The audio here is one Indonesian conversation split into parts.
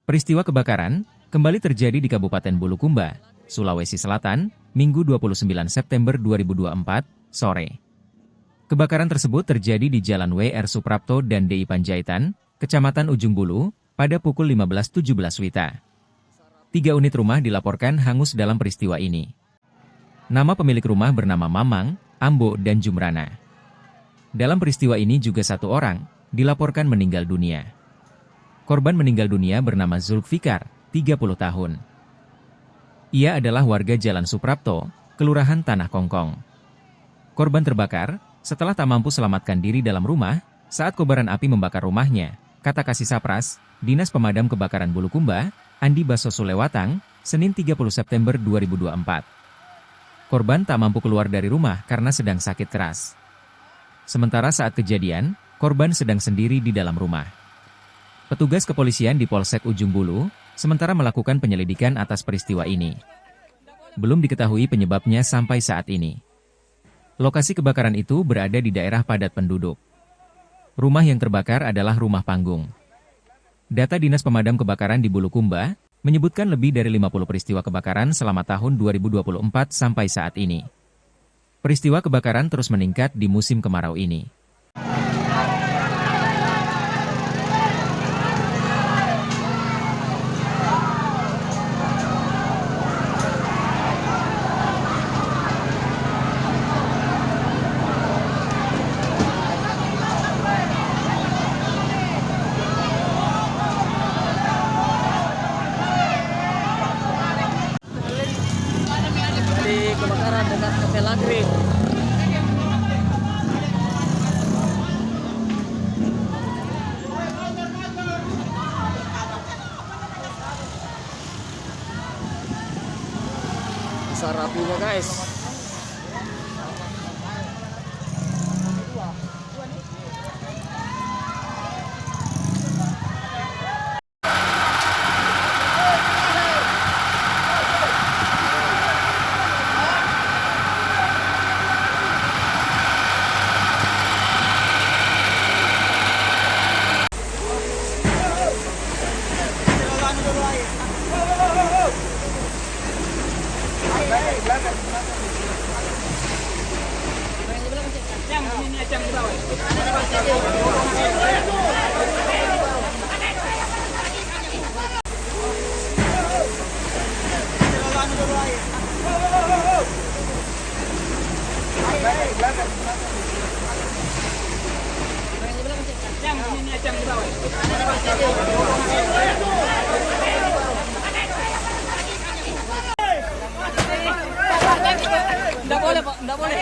Peristiwa kebakaran kembali terjadi di Kabupaten Bulukumba, Sulawesi Selatan, Minggu 29 September 2024, sore. Kebakaran tersebut terjadi di Jalan W.R. Suprapto dan D.I. Panjaitan, Kecamatan Ujung Bulu, pada pukul 15.17 WITA. 3 unit rumah dilaporkan hangus dalam peristiwa ini. Nama pemilik rumah bernama Mamang, Ambo, dan Jumrana. Dalam peristiwa ini juga 1 orang dilaporkan meninggal dunia. Korban meninggal dunia bernama Zulfikar, 30 tahun. Ia adalah warga Jalan Suprapto, Kelurahan Tanah Kongkong. Korban terbakar setelah tak mampu selamatkan diri dalam rumah saat kobaran api membakar rumahnya, kata Kasih Sapras, Dinas Pemadam Kebakaran Bulukumba, Andi Baso Sulewatang, Senin 30 September 2024. Korban tak mampu keluar dari rumah karena sedang sakit keras. Sementara saat kejadian, korban sedang sendiri di dalam rumah. Petugas kepolisian di Polsek Ujung Bulu sementara melakukan penyelidikan atas peristiwa ini. Belum diketahui penyebabnya sampai saat ini. Lokasi kebakaran itu berada di daerah padat penduduk. Rumah yang terbakar adalah rumah panggung. Data Dinas Pemadam Kebakaran di Bulukumba menyebutkan lebih dari 50 peristiwa kebakaran selama tahun 2024 sampai saat ini. Peristiwa kebakaran terus meningkat di musim kemarau ini. Kebakaran dekat Cafe Lagri. Besar apinya guys. Nggak boleh, Pak. Nggak boleh.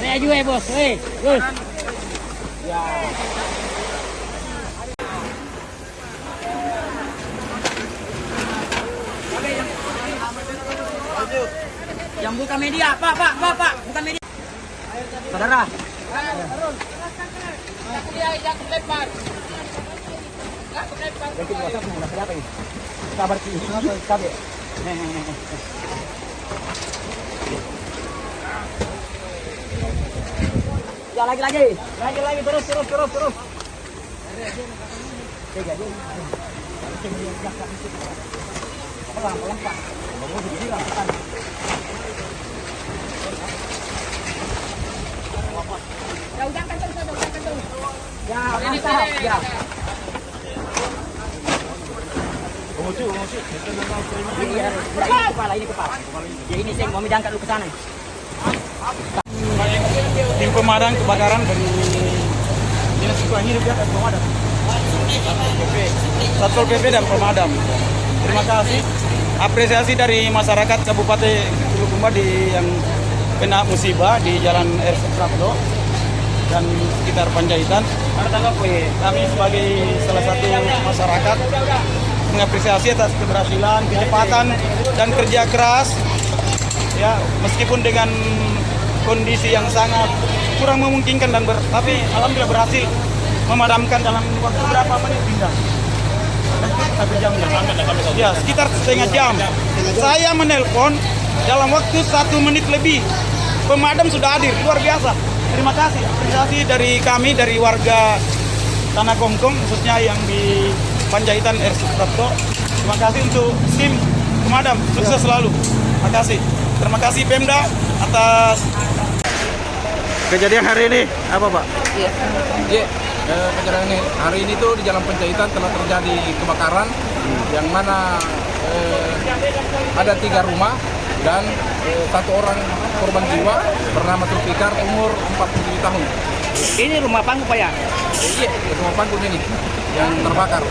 Saya juga ya bos, bos. Ya. Yang buka media, Pak, bukan media. Saudara. Kabar ya lagi terus. Pelan Pak. Ya udah kan terus. Ya, mantap. Ya. Ini kepala. Ya ini saya mau diangkat dulu ke sana. Tim pemadam kebakaran dari Dinas Lingkungan Hidup ya, pemadam. Satpol PP dan pemadam. Terima kasih. Apresiasi dari masyarakat Kabupaten Bulukumba yang kena musibah di Jalan R. Suprapto dan sekitar Panjaitan. Kami sebagai salah satu masyarakat mengapresiasi atas keberhasilan, kecepatan dan kerja keras. Ya, meskipun dengan kondisi yang sangat kurang memungkinkan tapi alhamdulillah berhasil memadamkan dalam waktu berapa menit pindah. Satu jam ya, sekitar setengah jam. Saya menelpon dalam waktu 1 menit lebih. Pemadam sudah hadir, luar biasa. Terima kasih. Apresiasi dari kami, dari warga Tanah Kongkong, khususnya yang di Panjaitan R. Suprapto. Terima kasih untuk tim pemadam, sukses selalu. Terima kasih. Terima kasih Pemda atas kejadian hari ini apa Pak? Iya, kejadian ini hari ini tuh di Jalan Panjaitan telah terjadi kebakaran yang mana ada 3 rumah dan 1 orang korban jiwa bernama Tulfikar umur 47 tahun. Ini rumah panggung Pak ya? Iya, rumah panggung ini yang terbakar.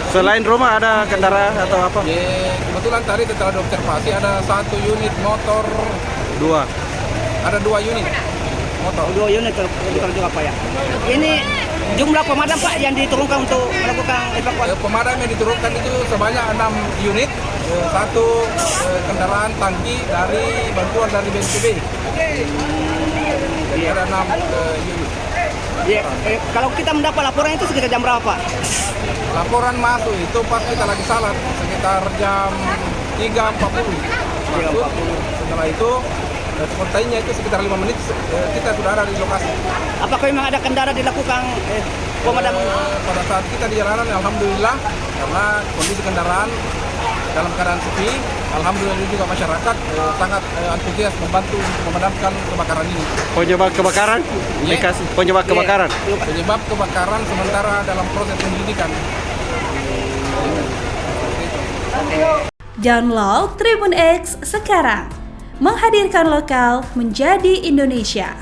Selain rumah ada kendaraan atau apa? Kebetulan tadi setelah diobservasi ada 1 unit motor, 2. ada 2 unit motor. 2 unit terbakar juga Pak ya? Ini jumlah pemadam Pak yang diturunkan untuk melakukan evakuasi? Pemadam yang diturunkan itu sebanyak 6 unit, 1 kendaraan tangki dari bantuan dari BNPB. Jadi ada 6 unit. Ya, kalau kita mendapat laporan itu sekitar jam berapa Pak? Laporan masuk itu pas kita lagi salat sekitar jam 3.40. Setelah itu spontannya itu sekitar 5 menit kita sudah ada di lokasi. Apakah memang ada kendala dilakukan pemadam? Pada saat kita di jalanan alhamdulillah karena kondisi kendaraan dalam keadaan sepi, alhamdulillah juga masyarakat sangat antusias membantu untuk memadamkan kebakaran ini. Penyebab kebakaran? Dikasih penyebab kebakaran. Penyebab kebakaran sementara dalam proses penyelidikan. Download Tribun X sekarang, menghadirkan lokal menjadi Indonesia.